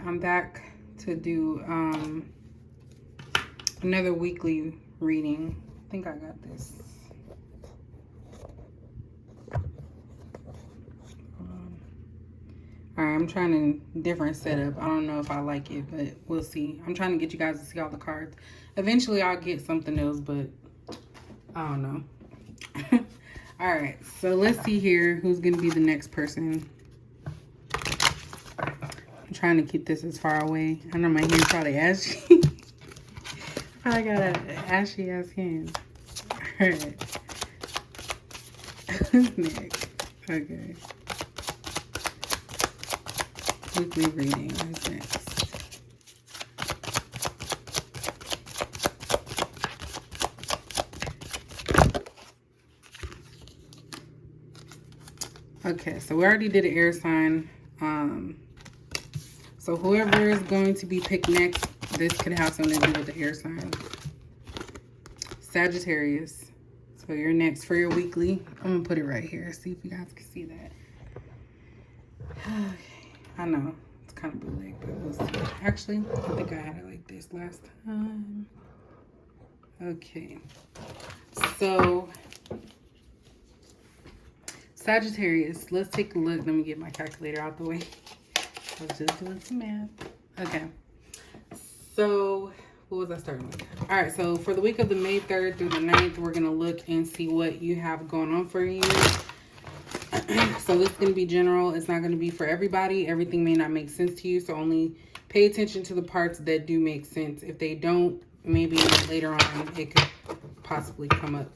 I'm back to do another weekly reading. I think I got this. Alright, I'm trying a different setup. I don't know if I like it, but we'll see. I'm trying to get you guys to see all the cards. Eventually, I'll get something else, but I don't know. Alright, so let's see here who's going to be the next person. I'm trying to keep this as far away. I know my hand's probably ashy. I got an ashy ass hand. Alright. Who's next? Okay. Weekly reading is next. Okay, so we already did an air sign. So whoever is going to be picked next, this could have something to do with the air sign. Sagittarius. So you're next for your weekly. I'm going to put it right here. See if you guys can see that. Okay. I know. It's kind of bootleg, but we'll see. Actually, I think I had it like this last time. Okay. So, Sagittarius. Let's take a look. Let me get my calculator out the way. I was just doing some math. Okay. So, what was I starting with? All right. So, for the week of the May 3rd through the 9th, we're going to look and see what you have going on for you. So, this is going to be general. It's not going to be for everybody. Everything may not make sense to you. So, only pay attention to the parts that do make sense. If they don't, maybe later on it could possibly come up.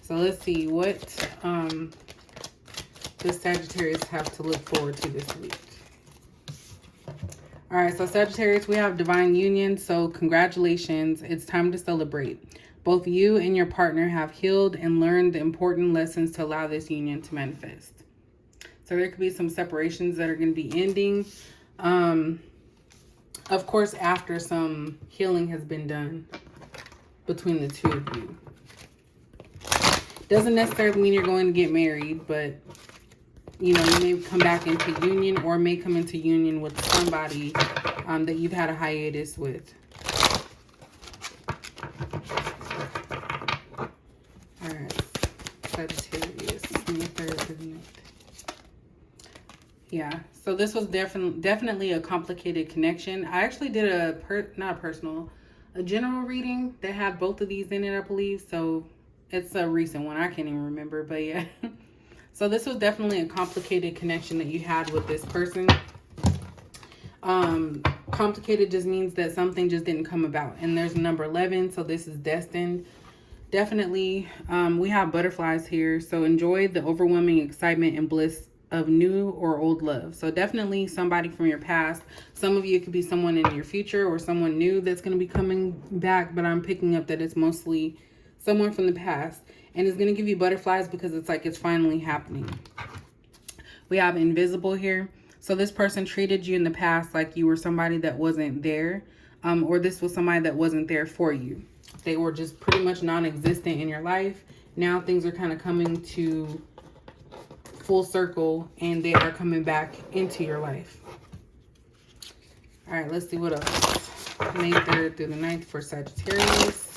So, let's see what the Sagittarius have to look forward to this week. All right, so Sagittarius, we have divine union. So congratulations. It's time to celebrate. Both you and your partner have healed and learned the important lessons to allow this union to manifest. So there could be some separations that are going to be ending. Of course, after some healing has been done between the two of you. Doesn't necessarily mean you're going to get married, but you know, you may come back into union or may come into union with somebody that you've had a hiatus with. All right, Sagittarius, May 3rd to the 9th. Yeah, so this was definitely a complicated connection. I actually did a general reading that had both of these in it, I believe. So it's a recent one. I can't even remember, but yeah. So this was definitely a complicated connection that you had with this person. Complicated just means that something just didn't come about. And there's number 11, so this is destined. Definitely, we have butterflies here. So enjoy the overwhelming excitement and bliss of new or old love. So definitely somebody from your past. Some of you, it could be someone in your future or someone new that's going to be coming back. But I'm picking up that it's mostly someone from the past. And it's going to give you butterflies because it's like it's finally happening. We have invisible here. So this person treated you in the past like you were somebody that wasn't there. Or this was somebody that wasn't there for you. They were just pretty much non-existent in your life. Now things are kind of coming to full circle and they are coming back into your life. All right, let's see what else. May 3rd through the 9th for Sagittarius.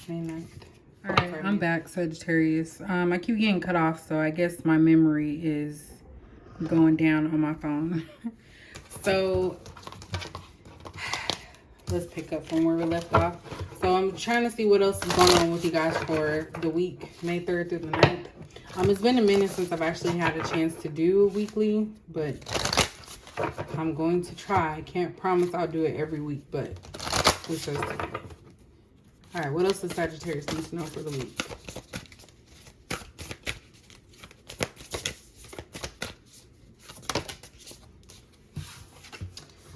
May 9th. All right, I'm back, Sagittarius. I keep getting cut off, so I guess my memory is going down on my phone. So let's pick up from where we left off. So I'm trying to see what else is going on with you guys for the week, May 3rd through the 9th. It's been a minute since I've actually had a chance to do a weekly, but I'm going to try. I can't promise I'll do it every week, but who says today? All right, what else does Sagittarius need to know for the week?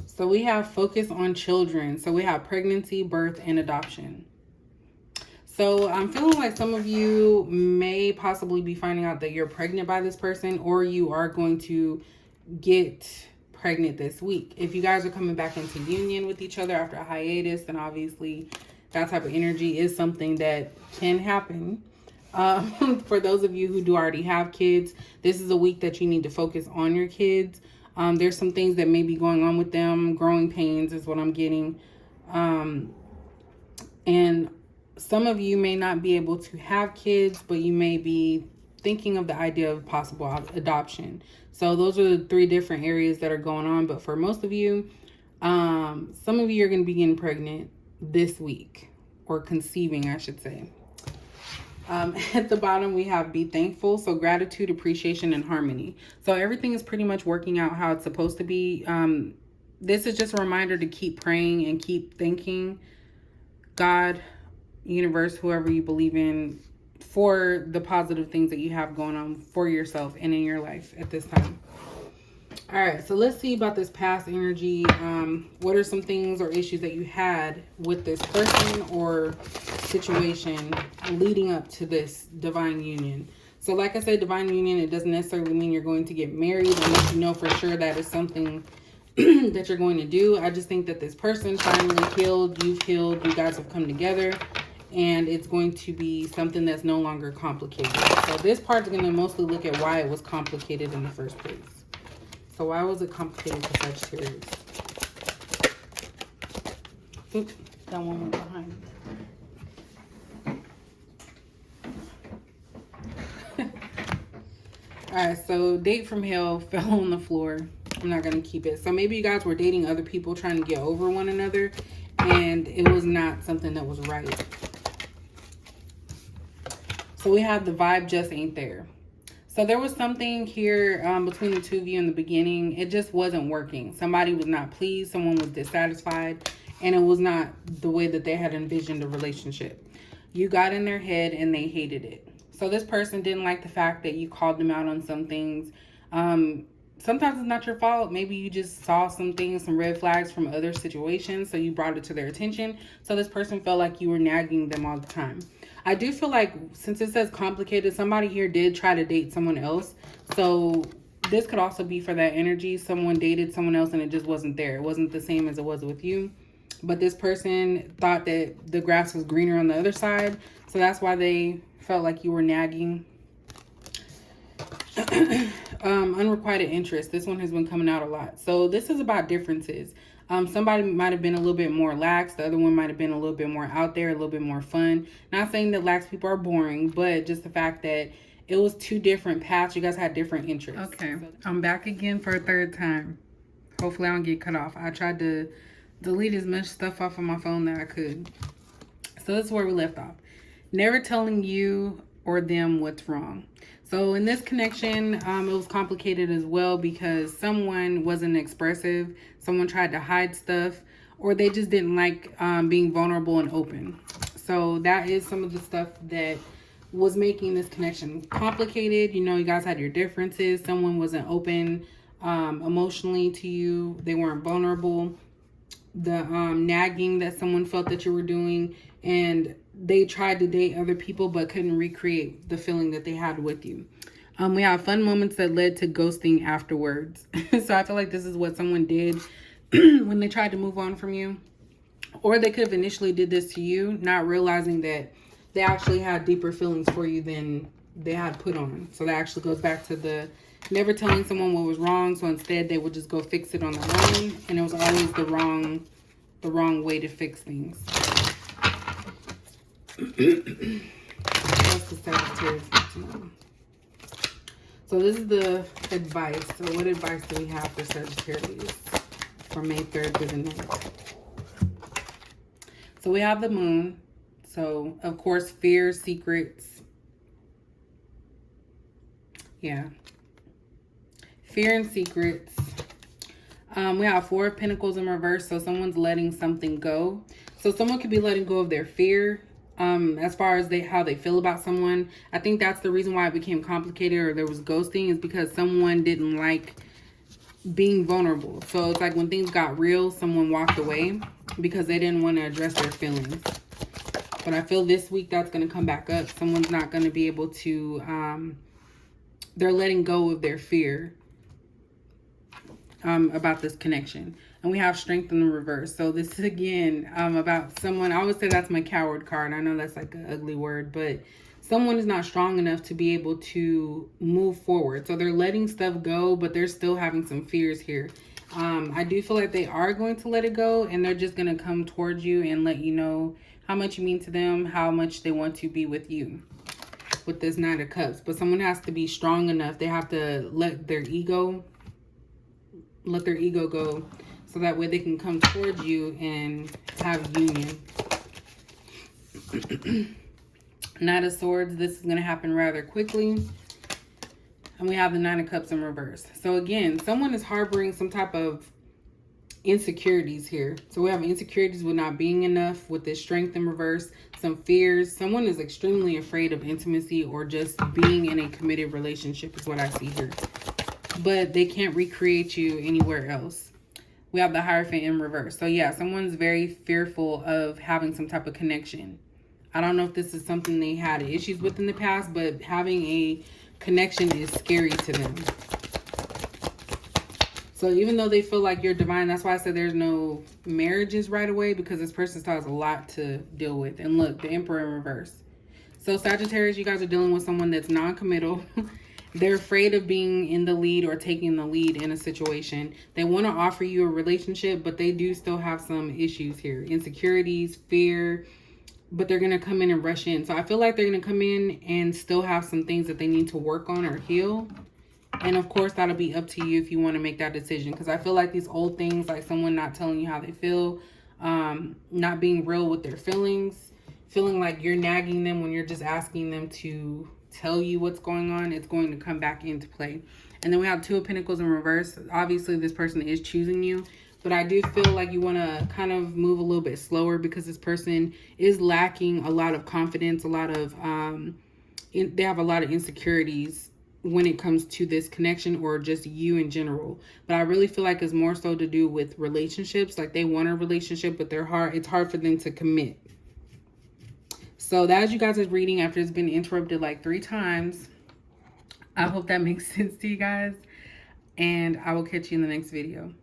So we have focus on children. So we have pregnancy, birth, and adoption. So I'm feeling like some of you may possibly be finding out that you're pregnant by this person, or you are going to get pregnant this week. If you guys are coming back into union with each other after a hiatus, then obviously that type of energy is something that can happen. For those of you who do already have kids, this is a week that you need to focus on your kids. There's some things that may be going on with them. Growing pains is what I'm getting. And some of you may not be able to have kids, but you may be thinking of the idea of possible adoption. Those are the 3 different areas that are going on. But for most of you, some of you are going to be getting pregnant this week, or conceiving, I should say. At the bottom, we have be thankful. So gratitude, appreciation, and harmony. So everything is pretty much working out how it's supposed to be. This is just a reminder to keep praying and keep thanking God, universe, whoever you believe in, for the positive things that you have going on for yourself and in your life at this time. All right, so let's see about this past energy. What are some things or issues that you had with this person or situation leading up to this divine union? So like I said, divine union, it doesn't necessarily mean you're going to get married unless you know for sure that is something that you're going to do. I just think that this person finally healed, you've healed, you guys have come together, and it's going to be something that's no longer complicated. So this part is going to mostly look at why it was complicated in the first place. So why was it complicated for Sagittarius? Oops, that one went behind. Alright, so date from hell fell on the floor. I'm not going to keep it. So maybe you guys were dating other people trying to get over one another, and it was not something that was right. So we have the vibe just ain't there. So there was something here between the 2 of you in the beginning. It just wasn't working. Somebody was not pleased. Someone was dissatisfied. And it was not the way that they had envisioned a relationship. You got in their head and they hated it. So this person didn't like the fact that you called them out on some things. Sometimes it's not your fault. Maybe you just saw some things, some red flags from other situations. So you brought it to their attention. So this person felt like you were nagging them all the time. I do feel like, since it says complicated, somebody here did try to date someone else. So this could also be for that energy. Someone dated someone else and it just wasn't there. It wasn't the same as it was with you. But this person thought that the grass was greener on the other side. So that's why they felt like you were nagging. Unrequited interest. This one has been coming out a lot. So this is about differences. Somebody might have been a little bit more lax. The other one might have been a little bit more out there, a little bit more fun. Not saying that lax people are boring, but just the fact that it was 2 different paths. You guys had different interests. Okay, I'm back again for a 3rd time. Hopefully I don't get cut off. I tried to delete as much stuff off of my phone that I could. So this is where we left off. Never telling you or them what's wrong. So in this connection, it was complicated as well because someone wasn't expressive. Someone tried to hide stuff, or they just didn't like being vulnerable and open. So that is some of the stuff that was making this connection complicated. You know, you guys had your differences. Someone wasn't open emotionally to you. They weren't vulnerable. The nagging that someone felt that you were doing, and they tried to date other people but couldn't recreate the feeling that they had with you. We have fun moments that led to ghosting afterwards. So I feel like this is what someone did when they tried to move on from you. Or they could have initially did this to you, not realizing that they actually had deeper feelings for you than they had put on. So that actually goes back to the never telling someone what was wrong. So instead they would just go fix it on their own. And it was always the wrong way to fix things. That's the Sagittarius. So this is the advice. So what advice do we have for Sagittarius for May 3rd to the 9th? So we have the moon. So of course, fear, secrets. Yeah. Fear and secrets. We have 4 of Pentacles in reverse. So someone's letting something go. So someone could be letting go of their fear. As far as how they feel about someone. I think that's the reason why it became complicated or there was ghosting, is because someone didn't like being vulnerable. So it's like when things got real, someone walked away because they didn't want to address their feelings. But I feel this week that's going to come back up. Someone's not going to be able to, they're letting go of their fear about this connection. And we have strength in the reverse. So this is again about someone. I always say that's my coward card. I know that's like an ugly word, but someone is not strong enough to be able to move forward. So they're letting stuff go, but they're still having some fears here. I do feel like they are going to let it go, and they're just going to come towards you and let you know how much you mean to them, how much they want to be with you with this Nine of Cups. But someone has to be strong enough. They have to let their ego go, so that way they can come towards you and have union. Knight of Swords, this is going to happen rather quickly. And we have the Nine of Cups in reverse. So again, someone is harboring some type of insecurities here. So we have insecurities with not being enough, with this Strength in reverse, some fears. Someone is extremely afraid of intimacy or just being in a committed relationship is what I see here. But they can't recreate you anywhere else. We have the Hierophant in reverse. So yeah, someone's very fearful of having some type of connection. I don't know if this is something they had issues with in the past, but having a connection is scary to them. So even though they feel like you're divine, that's why I said there's no marriages right away, because this person still has a lot to deal with. And look, the Emperor in reverse. So Sagittarius, you guys are dealing with someone that's non-committal. They're afraid of being in the lead or taking the lead in a situation. They want to offer you a relationship, but they do still have some issues here. Insecurities, fear, but they're going to come in and rush in. So I feel like they're going to come in and still have some things that they need to work on or heal. And of course, that'll be up to you if you want to make that decision. Because I feel like these old things, like someone not telling you how they feel, not being real with their feelings, feeling like you're nagging them when you're just asking them to tell you what's going on, it's going to come back into play. And then we have Two of Pentacles in reverse. Obviously, this person is choosing you. But I do feel like you want to kind of move a little bit slower, because this person is lacking a lot of confidence, a lot of, they have a lot of insecurities when it comes to this connection or just you in general. But I really feel like it's more so to do with relationships. Like they want a relationship, but it's hard for them to commit. So that is you guys' reading after it's been interrupted like 3 times. I hope that makes sense to you guys. And I will catch you in the next video.